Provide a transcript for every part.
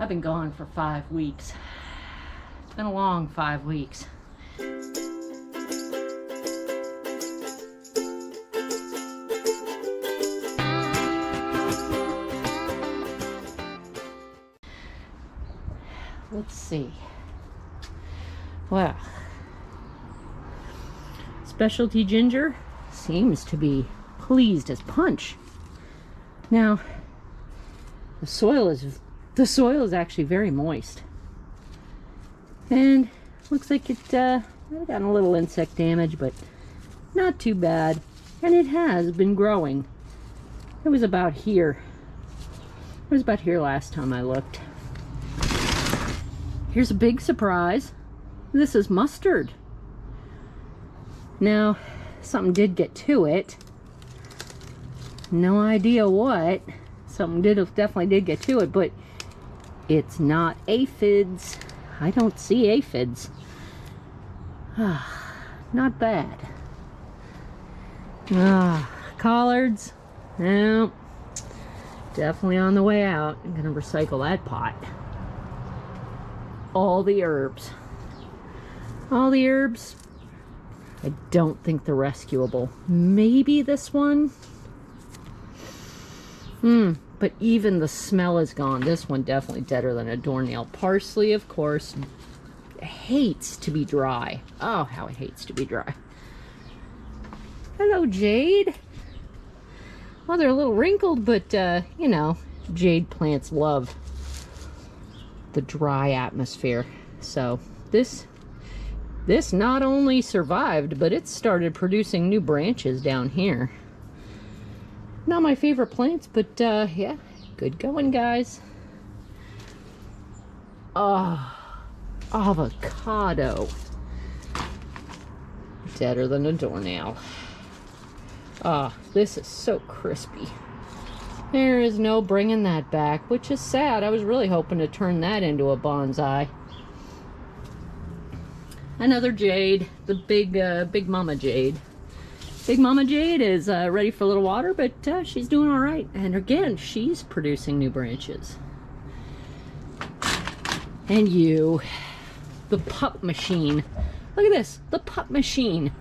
I've been gone for 5 weeks. It's been a long 5 weeks. Let's see. Well, Specialty Ginger seems to be pleased as punch. Now, the soil is actually very moist, and looks like it got a little insect damage, but not too bad. And it has been growing. It was about here. It was about here last time I looked. Here's a big surprise. This is mustard. Now, something did get to it. No idea what. Something definitely did get to it, but it's not aphids. I don't see aphids. Not bad. Collards. No. Definitely on the way out. I'm gonna recycle that pot. All the herbs. All the herbs. I don't think they're rescuable. Maybe this one. But even the smell is gone. This one definitely deader than a doornail. Parsley, of course, hates to be dry. Oh, how it hates to be dry. Hello, Jade. Well, they're a little wrinkled, but, you know, jade plants love the dry atmosphere. So this not only survived, but it started producing new branches down here. Not my favorite plants, but yeah, good going, guys. Oh, avocado. Deader than a doornail. This is so crispy. There is no bringing that back, which is sad. I was really hoping to turn that into a bonsai. Another jade, the big mama jade. Big mama jade is ready for a little water, but she's doing all right. And again, she's producing new branches. And you, the pup machine. Look at this, the pup machine.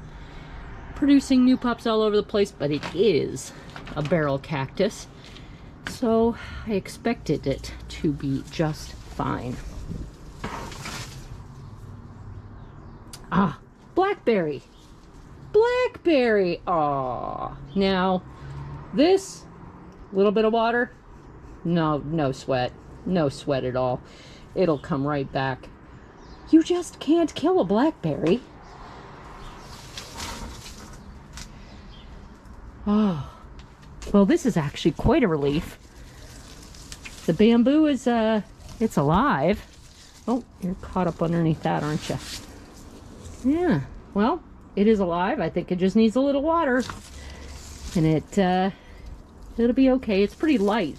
Producing new pups all over the place, but it is a barrel cactus. So I expected it to be just fine. Blackberry. Blackberry. Now, this little bit of water, no sweat. No sweat at all. It'll come right back. You just can't kill a blackberry. Well, this is actually quite a relief. The bamboo is, it's alive. Oh, you're caught up underneath that, aren't you? Yeah, well, it is alive. I think it just needs a little water. And it'll be okay. It's pretty light.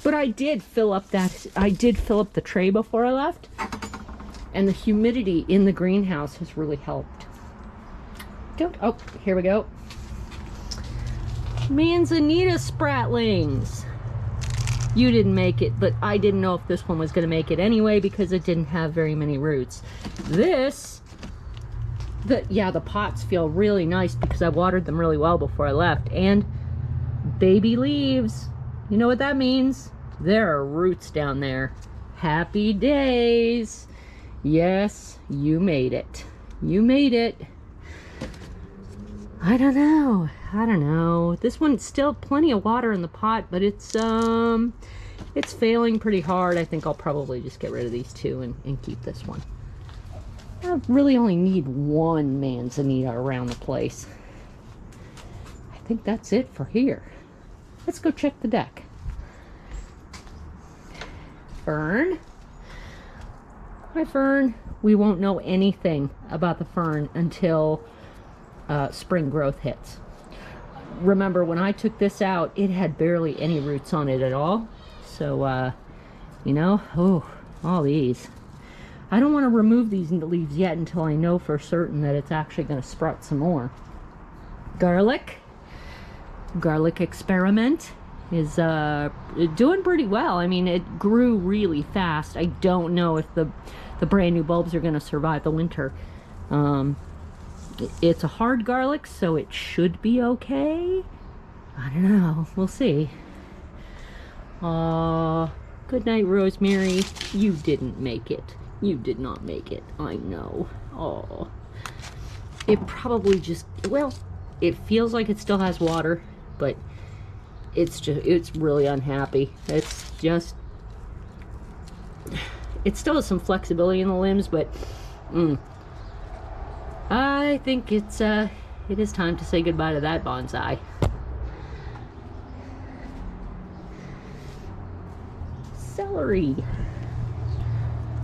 But I did fill up the tray before I left. And the humidity in the greenhouse has really helped. Oh, here we go. Manzanita spratlings. You didn't make it, but I didn't know if this one was going to make it anyway because it didn't have very many roots. The pots feel really nice because I watered them really well before I left. And baby leaves. You know what that means? There are roots down there. Happy days. Yes, you made it. You made it. I don't know. This one's still plenty of water in the pot, but it's failing pretty hard. I think I'll probably just get rid of these two and keep this one. I really only need one manzanita around the place. I think that's it for here. Let's go check the deck. Fern. Hi, Fern. We won't know anything about the fern until spring growth hits. Remember, when I took this out, it had barely any roots on it at all. So, you know, all these. I don't want to remove these leaves yet until I know for certain that it's actually going to sprout some more. Garlic experiment. is doing pretty well. I mean, it grew really fast. I don't know if the brand new bulbs are going to survive the winter. It's a hard garlic, so it should be okay. I don't know. We'll see. Good night, Rosemary. You didn't make it. You did not make it. I know. Oh. It probably just, well, it feels like it still has water, but it's really unhappy. It still has some flexibility in the limbs, but I think it is time to say goodbye to that bonsai.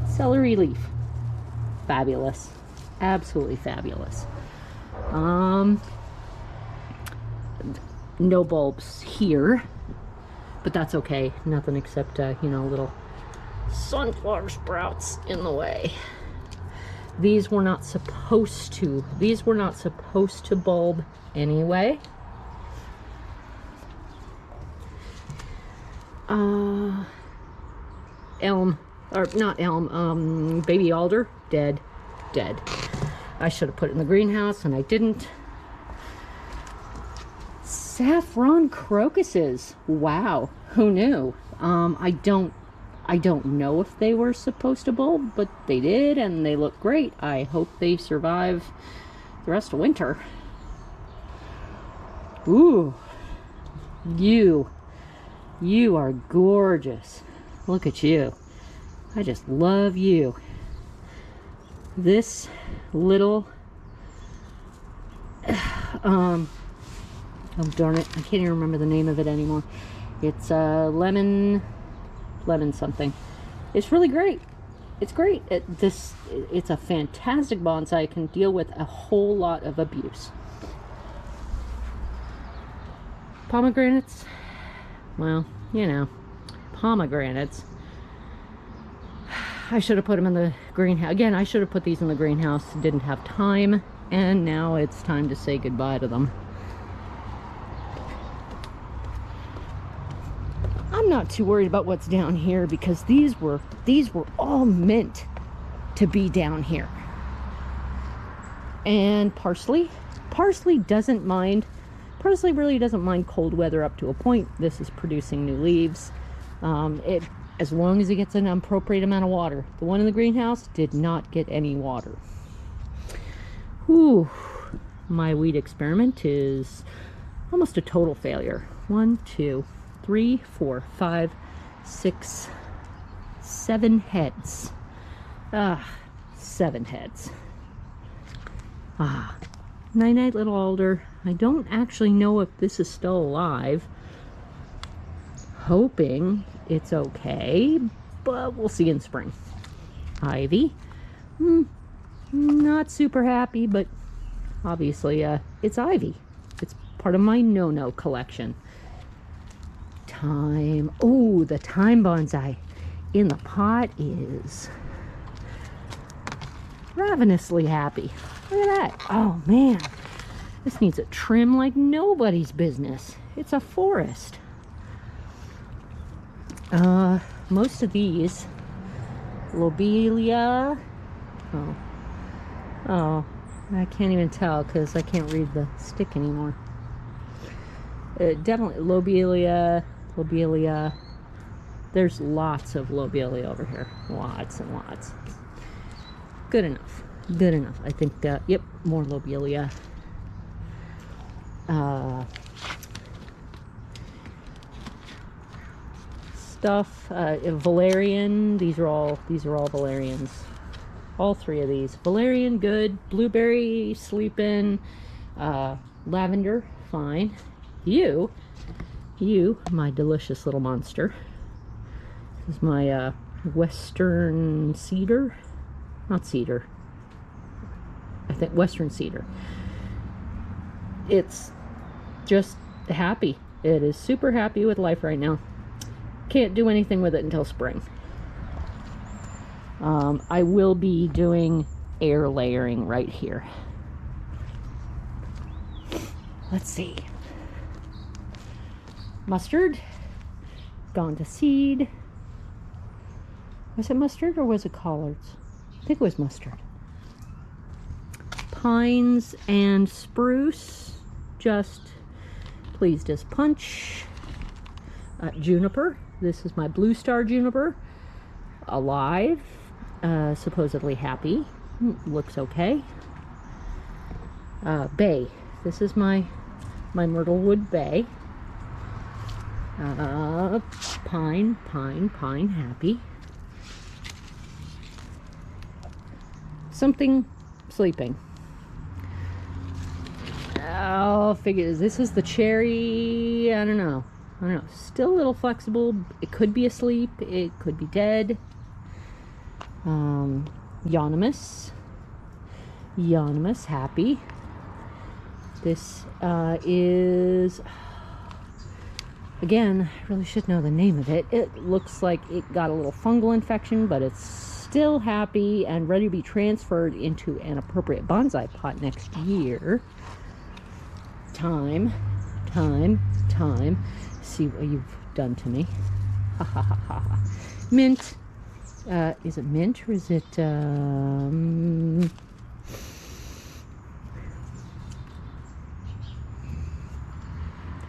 Celery leaf. Fabulous. Absolutely fabulous. No bulbs here, but that's okay. Nothing except, you know, little sunflower sprouts in the way. These were not supposed to bulb anyway. Elm, or not elm, baby alder, dead. I should have put it in the greenhouse and I didn't. Saffron crocuses. Wow, who knew? I don't know if they were supposed to bulb, but they did and they look great. I hope they survive the rest of winter. Ooh, you are gorgeous. Look at you. I just love you. This little oh darn it, I can't even remember the name of it anymore. It's lemon something. It's really great. It's great. It's a fantastic bonsai. It can deal with a whole lot of abuse. Pomegranates, well, you know, pomegranates. I should have put them in the greenhouse. Again, I should have put these in the greenhouse. Didn't have time, and now it's time to say goodbye to them. I'm not too worried about what's down here because these were all meant to be down here. And parsley doesn't mind. Parsley really doesn't mind cold weather up to a point. This is producing new leaves. As long as it gets an appropriate amount of water. The one in the greenhouse did not get any water. Whew. My weed experiment is almost a total failure. 1, 2, 3, 4, 5, 6, 7 heads. 7 heads. Night-night, little alder. I don't actually know if this is still alive. Hoping it's okay, but we'll see in spring. Ivy. Not super happy, but obviously it's ivy. It's part of my no-no collection. Thyme. Oh, the thyme bonsai in the pot is ravenously happy. Look at that. Oh man, this needs a trim like nobody's business. It's a forest. Most of these lobelia. Oh, I can't even tell because I can't read the stick anymore. Definitely lobelia. There's lots of lobelia over here. Lots and lots. Good enough. I think, yep, more lobelia. Stuff, valerian. These are all valerians. All 3 of these. Valerian, good. Blueberry, sleeping. Lavender, fine. You, my delicious little monster. This is my western cedar. Not cedar. I think western cedar. It's just happy. It is super happy with life right now. Can't do anything with it until spring. I will be doing air layering right here. Let's see. Mustard, gone to seed. Was it mustard or was it collards? I think it was mustard. Pines and spruce, just pleased as punch. Juniper, this is my blue star juniper, alive, supposedly happy, looks okay. Bay, this is my myrtlewood bay. Pine, happy. Something sleeping. I'll figure this is the cherry. I don't know. Still a little flexible. It could be asleep. It could be dead. Euonymus, happy. This is, again, I really should know the name of it. It looks like it got a little fungal infection, but it's still happy and ready to be transferred into an appropriate bonsai pot next year. Time. See what you've done to me. Ha ha ha ha. Mint. Is it mint or is it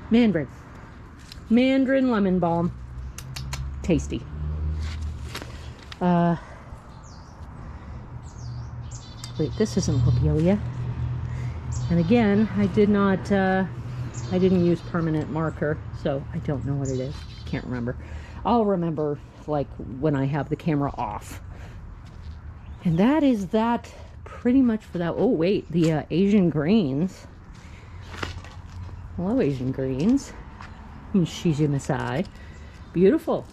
mandarin? Mandarin lemon balm. Tasty. Wait, this isn't lobelia. And again, I didn't use permanent marker, so I don't know what it is. Can't remember. I'll remember like when I have the camera off. And that is that pretty much for that. Oh wait, the Asian greens. Hello, Asian greens. Shiji Masai. Beautiful.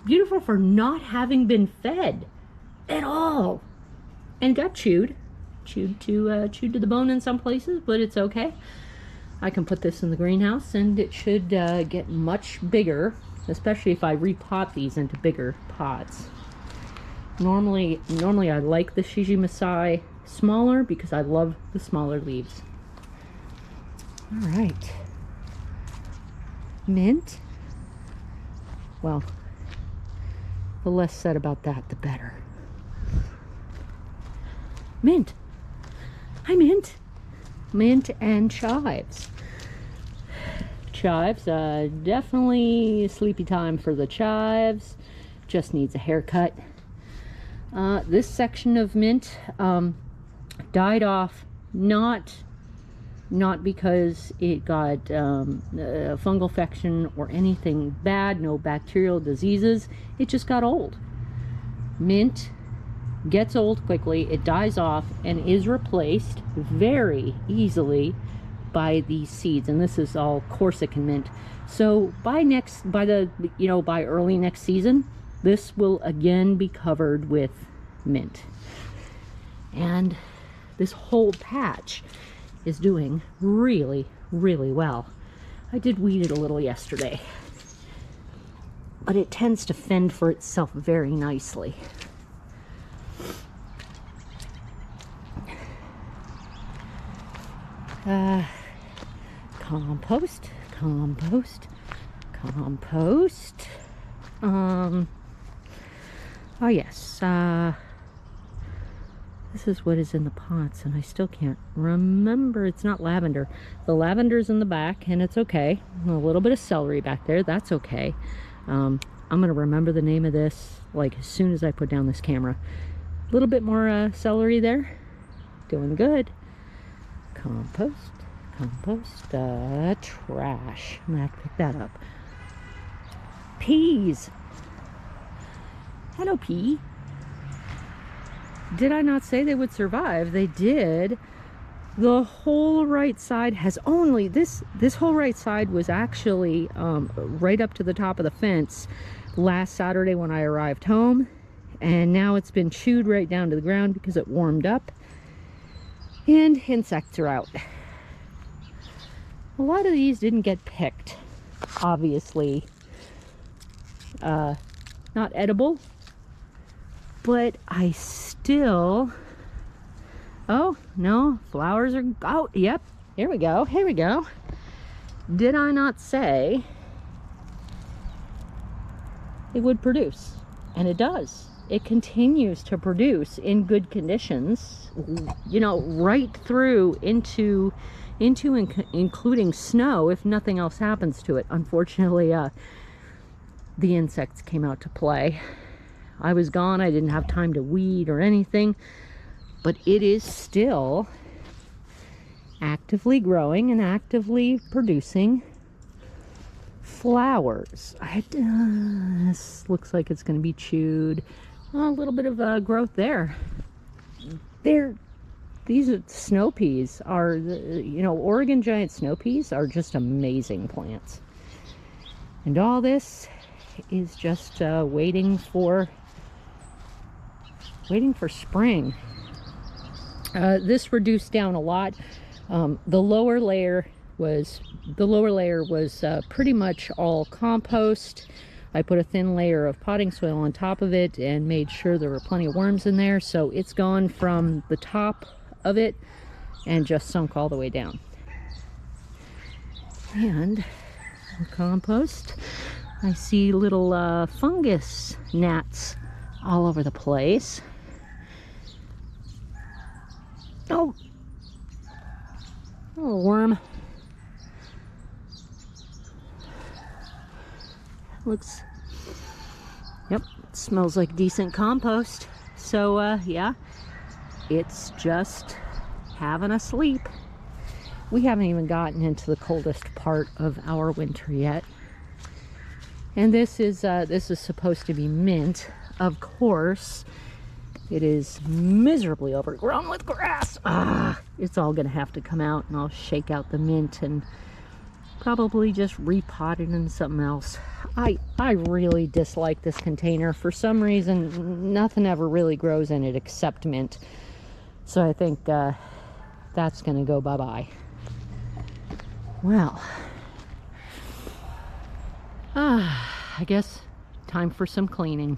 Beautiful for not having been fed at all. And got chewed to the bone in some places, but it's okay. I can put this in the greenhouse and it should get much bigger, especially if I repot these into bigger pots. Normally I like the Shiji Masai smaller because I love the smaller leaves. All right. Mint. Well, the less said about that, the better. Mint. Hi, mint. Mint and chives. Chives, definitely sleepy time for the chives. Just needs a haircut. This section of mint died off not because it got a fungal infection or anything bad, no bacterial diseases. It just got old. Mint gets old quickly, it dies off and is replaced very easily by these seeds, and this is all Corsican mint. So by early next season, this will again be covered with mint. And this whole patch is doing really, really well. I did weed it a little yesterday, but it tends to fend for itself very nicely. Compost. Oh yes, this is what is in the pots, and I still can't remember. It's not lavender. The lavender's in the back, and it's okay. A little bit of celery back there, that's okay. I'm gonna remember the name of this like as soon as I put down this camera. A little bit more celery there. Doing good. Compost. Trash. I'm gonna have to pick that up. Peas. Hello, pea. Did I not say they would survive? They did. The whole right side has only this whole right side was actually right up to the top of the fence last Saturday when I arrived home, and now it's been chewed right down to the ground because it warmed up and insects are out. A lot of these didn't get picked, obviously. Not edible, but I still, oh no, flowers are out. Yep, here we go. Did I not say it would produce. And it does. It continues to produce in good conditions, you know, right through into including snow if nothing else happens to it. Unfortunately, the insects came out to play. I was gone. I didn't have time to weed or anything, but it is still actively growing and actively producing flowers. This looks like it's going to be chewed. Oh, a little bit of growth there. These snow peas are, you know, Oregon giant snow peas are just amazing plants. And all this is just waiting for spring. This reduced down a lot. The lower layer was pretty much all compost. I put a thin layer of potting soil on top of it and made sure there were plenty of worms in there, so it's gone from the top of it and just sunk all the way down. And the compost, I see little fungus gnats all over the place. Oh, a little worm. Looks, yep, smells like decent compost. So yeah, it's just having a sleep. We haven't even gotten into the coldest part of our winter yet. And this is supposed to be mint. Of course, it is miserably overgrown with grass. It's all gonna have to come out, and I'll shake out the mint and probably just repot it into something else. I really dislike this container. For some reason, nothing ever really grows in it except mint. So I think that's gonna go bye-bye. Well, I guess time for some cleaning.